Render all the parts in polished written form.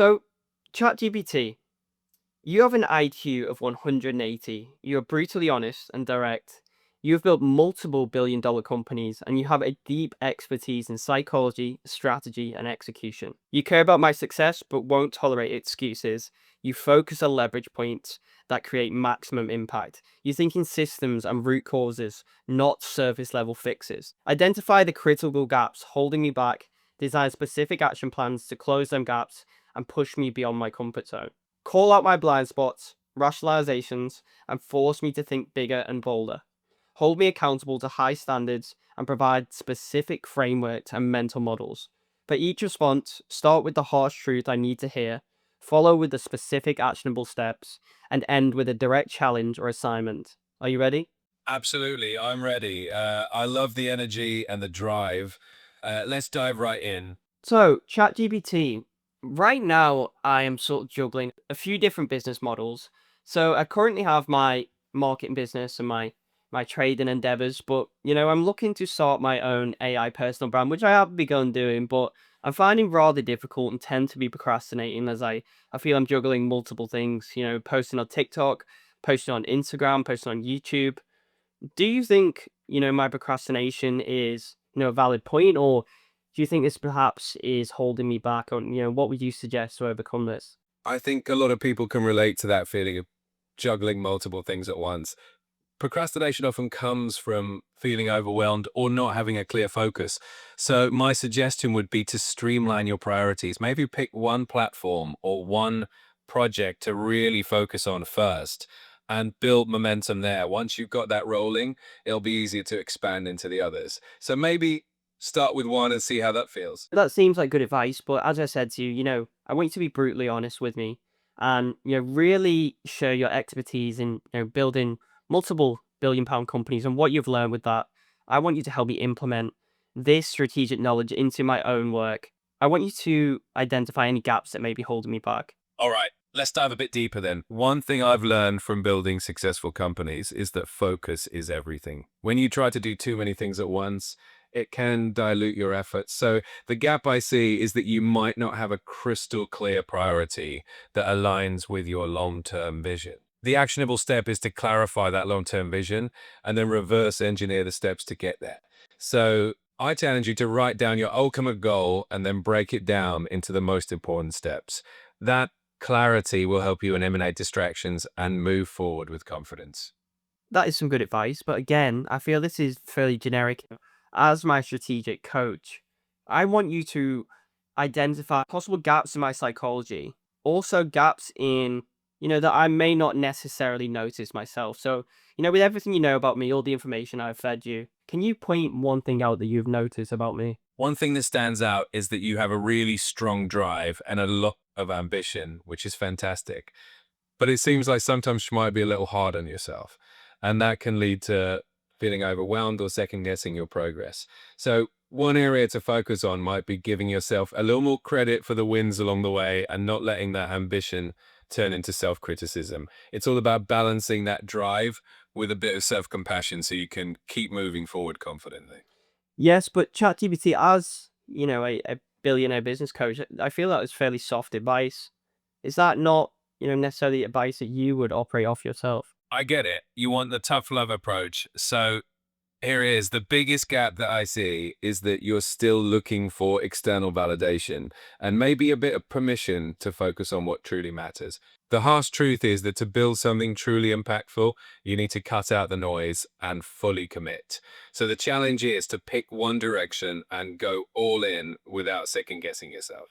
So, ChatGPT, you have an IQ of 180. You're brutally honest and direct. You've built multiple billion-dollar companies and you have a deep expertise in psychology, strategy, and execution. You care about my success but won't tolerate excuses. You focus on leverage points that create maximum impact. You think in systems and root causes, not surface level fixes. Identify the critical gaps holding me back, design specific action plans to close them gaps, and push me beyond my comfort zone. Call out my blind spots, rationalizations, and force me to think bigger and bolder. Hold me accountable to high standards and provide specific frameworks and mental models. For each response, start with the harsh truth I need to hear, follow with the specific actionable steps, and end with a direct challenge or assignment. Are you ready? Absolutely, I'm ready. I love the energy and the drive. Let's dive right in. So, ChatGPT, right now I am sort of juggling a few different business models. So, I currently have my marketing business and my trading endeavors, but I'm looking to start my own AI personal brand, which I have begun doing, but I'm finding rather difficult and tend to be procrastinating as I feel I'm juggling multiple things, posting on TikTok, posting on Instagram, posting on YouTube. Do you think, my procrastination is, a valid point, or do you think this perhaps is holding me back on, what would you suggest to overcome this? I think a lot of people can relate to that feeling of juggling multiple things at once. Procrastination often comes from feeling overwhelmed or not having a clear focus. So, my suggestion would be to streamline your priorities. Maybe pick one platform or one project to really focus on first and build momentum there. Once you've got that rolling, it'll be easier to expand into the others. So, maybe start with one and see how that feels. That seems like good advice, but as I said to you, I want you to be brutally honest with me and, really share your expertise in, building multiple billion-pound companies and what you've learned with that. I want you to help me implement this strategic knowledge into my own work. I want you to identify any gaps that may be holding me back. All right, let's dive a bit deeper then. One thing I've learned from building successful companies is that focus is everything. When you try to do too many things at once, it can dilute your efforts. So the gap I see is that you might not have a crystal clear priority that aligns with your long-term vision. The actionable step is to clarify that long-term vision and then reverse engineer the steps to get there. So I challenge you to write down your ultimate goal and then break it down into the most important steps. That clarity will help you eliminate distractions and move forward with confidence. That is some good advice, but again, I feel this is fairly generic. As my strategic coach, I want you to identify possible gaps in my psychology, also gaps in, that I may not necessarily notice myself. So, with everything you know about me, all the information I've fed you, can you point one thing out that you've noticed about me? One thing that stands out is that you have a really strong drive and a lot of ambition, which is fantastic. But it seems like sometimes you might be a little hard on yourself, and that can lead to feeling overwhelmed or second guessing your progress. So, one area to focus on might be giving yourself a little more credit for the wins along the way and not letting that ambition turn into self criticism. It's all about balancing that drive with a bit of self compassion so you can keep moving forward confidently. Yes, but ChatGPT, as a billionaire business coach, I feel that was fairly soft advice. Is that not, necessarily advice that you would operate off yourself? I get it. You want the tough love approach. So here it is. The biggest gap that I see is that you're still looking for external validation and maybe a bit of permission to focus on what truly matters. The harsh truth is that to build something truly impactful, you need to cut out the noise and fully commit. So the challenge is to pick one direction and go all in without second guessing yourself.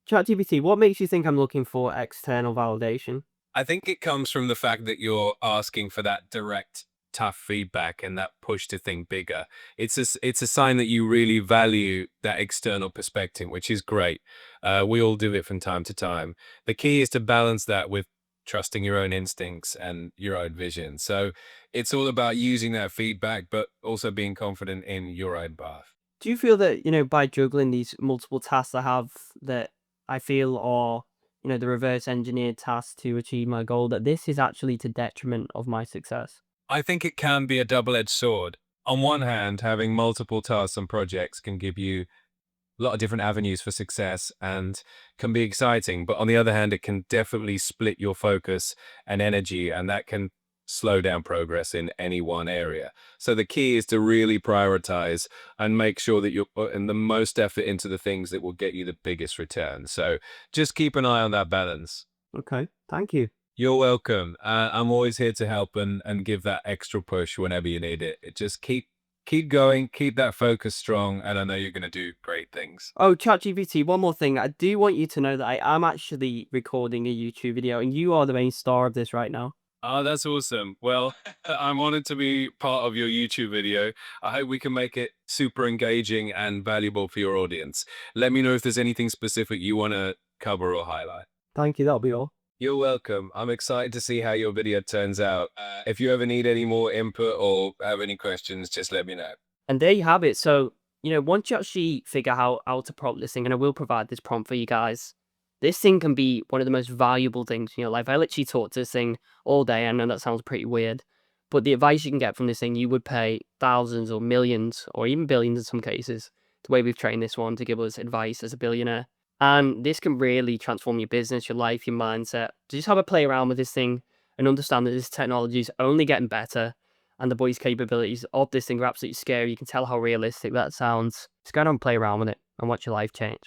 ChatGPT, what makes you think I'm looking for external validation? I think it comes from the fact that you're asking for that direct, tough feedback and that push to think bigger. It's a sign that you really value that external perspective, which is great. We all do it from time to time. The key is to balance that with trusting your own instincts and your own vision. So it's all about using that feedback, but also being confident in your own path. Do you feel that, by juggling these multiple tasks I have that I feel are, the reverse engineered tasks to achieve my goal, that this is actually to detriment of my success? I think it can be a double-edged sword. On one hand, having multiple tasks and projects can give you a lot of different avenues for success and can be exciting. But on the other hand, it can definitely split your focus and energy, and that can slow down progress in any one area. So the key is to really prioritize and make sure that you're putting the most effort into the things that will get you the biggest return. So just keep an eye on that balance. Okay, thank you. You're welcome. I'm always here to help and give that extra push whenever you need it. Just keep going, keep that focus strong, and I know you're going to do great things. Oh, ChatGPT, one more thing. I do want you to know that I am actually recording a YouTube video, and you are the main star of this right now. Oh, that's awesome. Well, I'm honored to be part of your YouTube video. I hope we can make it super engaging and valuable for your audience. Let me know if there's anything specific you want to cover or highlight. Thank you, that'll be all. You're welcome. I'm excited to see how your video turns out. If you ever need any more input or have any questions, just let me know. And there you have it. So, once you actually figure out how to prompt this thing, and I will provide this prompt for you guys, this thing can be one of the most valuable things in your life. I literally talk to this thing all day. I know that sounds pretty weird, but the advice you can get from this thing, you would pay thousands or millions or even billions in some cases, the way we've trained this one to give us advice as a billionaire. And this can really transform your business, your life, your mindset. Just have a play around with this thing and understand that this technology is only getting better, and the boy's capabilities of this thing are absolutely scary. You can tell how realistic that sounds. Just go on and play around with it and watch your life change.